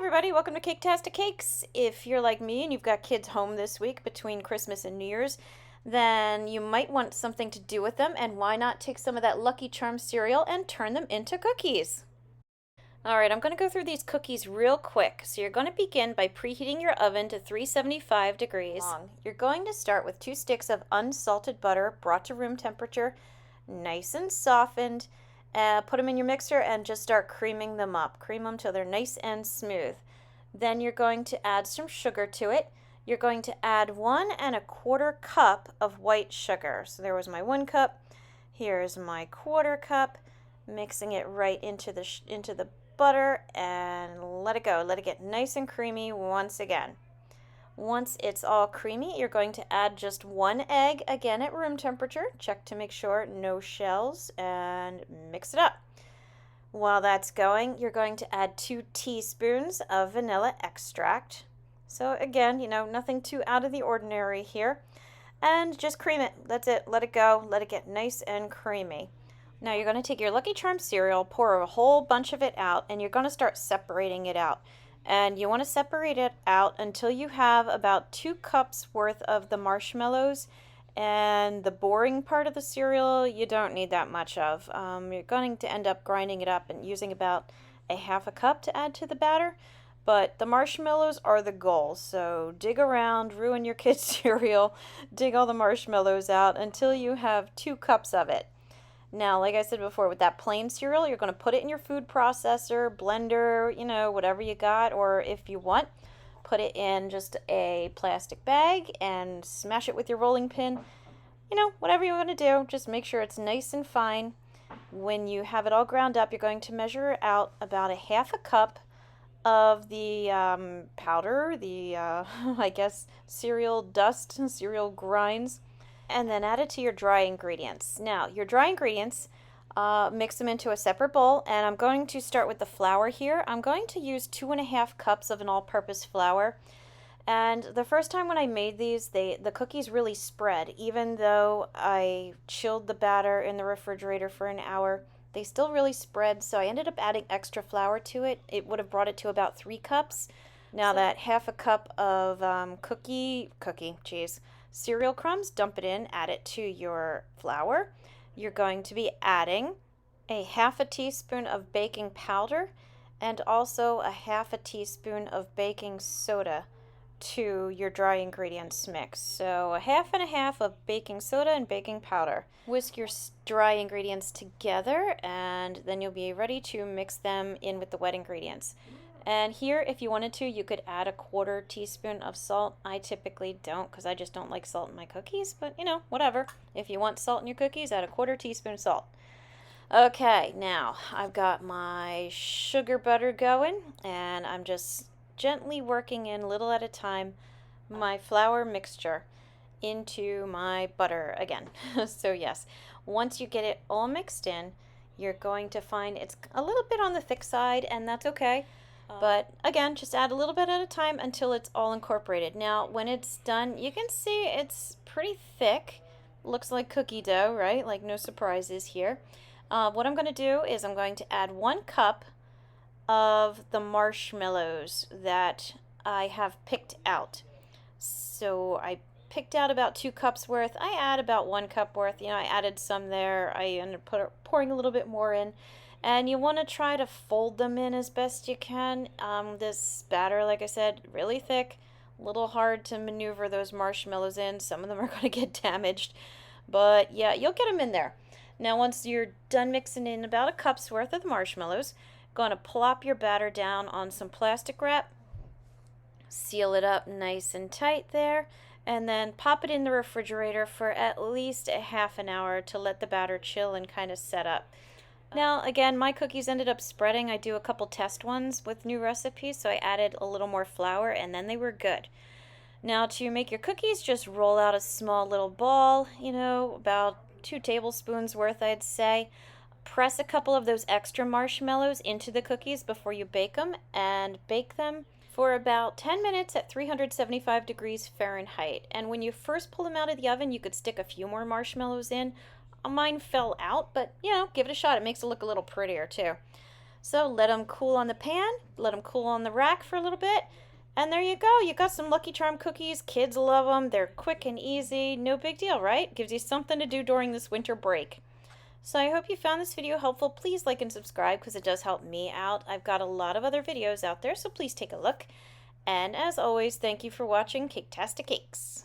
everybody, welcome to Caketastic Cakes. If you're like me and you've got kids home this week between Christmas and New Year's, then you might want something to do with them, and why not take some of that Lucky Charms cereal and turn them into cookies? Alright, I'm going to go through these cookies real quick. So you're going to begin by preheating your oven to 375 degrees. You're going to start with 2 sticks of unsalted butter brought to room temperature, nice and softened. Put them in your mixer and just start creaming them up. Cream them till they're nice and smooth. Then you're going to add some sugar to it. You're going to add 1 1/4 cup of white sugar. So there was my 1 cup. Here's my 1/4 cup. Mixing it right into the butter and let it go. Let it get nice and creamy once again. Once it's all creamy, you're going to add just 1 egg, again at room temperature. Check to make sure no shells and mix it up. While that's going, you're going to add 2 teaspoons of vanilla extract. So again, nothing too out of the ordinary here. And just cream it. That's it. Let it go. Let it get nice and creamy. Now you're going to take your Lucky Charms cereal, pour a whole bunch of it out, and you're going to start separating it out. And you want to separate it out until you have about 2 cups worth of the marshmallows, and the boring part of the cereal you don't need that much of. You're going to end up grinding it up and using about a 1/2 cup to add to the batter, but the marshmallows are the goal. So dig around, ruin your kids' cereal, dig all the marshmallows out until you have 2 cups of it. Now, like I said before, with that plain cereal, you're going to put it in your food processor, blender, whatever you got, or if you want, put it in just a plastic bag and smash it with your rolling pin. Whatever you want to do, just make sure it's nice and fine. When you have it all ground up, you're going to measure out about a 1/2 cup of the powder, the, I guess, cereal dust, cereal grinds, and then add it to your dry ingredients. Now, your dry ingredients, mix them into a separate bowl, and I'm going to start with the flour here. I'm going to use 2 1/2 cups of an all-purpose flour. And the first time when I made these, the cookies really spread. Even though I chilled the batter in the refrigerator for an hour, they still really spread, so I ended up adding extra flour to it. It would have brought it to about 3 cups. Now that 1/2 cup of cereal crumbs, dump it in, add it to your flour. You're going to be adding a 1/2 teaspoon of baking powder and also a 1/2 teaspoon of baking soda to your dry ingredients mix. So a 1/2 and a 1/2 of baking soda and baking powder. Whisk your dry ingredients together, and then you'll be ready to mix them in with the wet ingredients. And here, if you wanted to, you could add a 1/4 teaspoon of salt. I typically don't because I just don't like salt in my cookies, but whatever. If you want salt in your cookies, add a 1/4 teaspoon of salt. Okay, now I've got my sugar butter going, and I'm just gently working in, little at a time, my flour mixture into my butter again. So yes, once you get it all mixed in, you're going to find it's a little bit on the thick side, and that's okay. But again, just add a little bit at a time until it's all incorporated. Now, when it's done, you can see it's pretty thick. Looks like cookie dough, right? Like no surprises here. What I'm going to do is I'm going to add 1 cup of the marshmallows that I have picked out. So I picked out about 2 cups worth. I add about 1 cup worth. I added some there. I ended up pouring a little bit more in. And you want to try to fold them in as best you can. This batter, like I said, really thick, a little hard to maneuver those marshmallows in. Some of them are going to get damaged, but yeah, you'll get them in there. Now, once you're done mixing in about a cup's worth of the marshmallows, going to plop your batter down on some plastic wrap, seal it up nice and tight there, and then pop it in the refrigerator for at least a 1/2 hour to let the batter chill and kind of set up. Now, again, my cookies ended up spreading. I do a couple test ones with new recipes, so I added a little more flour, and then they were good. Now, to make your cookies, just roll out a small little ball, about 2 tablespoons worth, I'd say. Press a couple of those extra marshmallows into the cookies before you bake them, and bake them for about 10 minutes at 375 degrees Fahrenheit. And when you first pull them out of the oven, you could stick a few more marshmallows in. Mine fell out, but give it a shot. It makes it look a little prettier too. So let them cool on the pan, let them cool on the rack for a little bit, and there you go. You got some Lucky Charm cookies. Kids love them. They're quick and easy. No big deal, right? Gives you something to do during this winter break. So I hope you found this video helpful. Please like and subscribe because it does help me out. I've got a lot of other videos out there, so please take a look. And as always, thank you for watching Caketastic Cakes.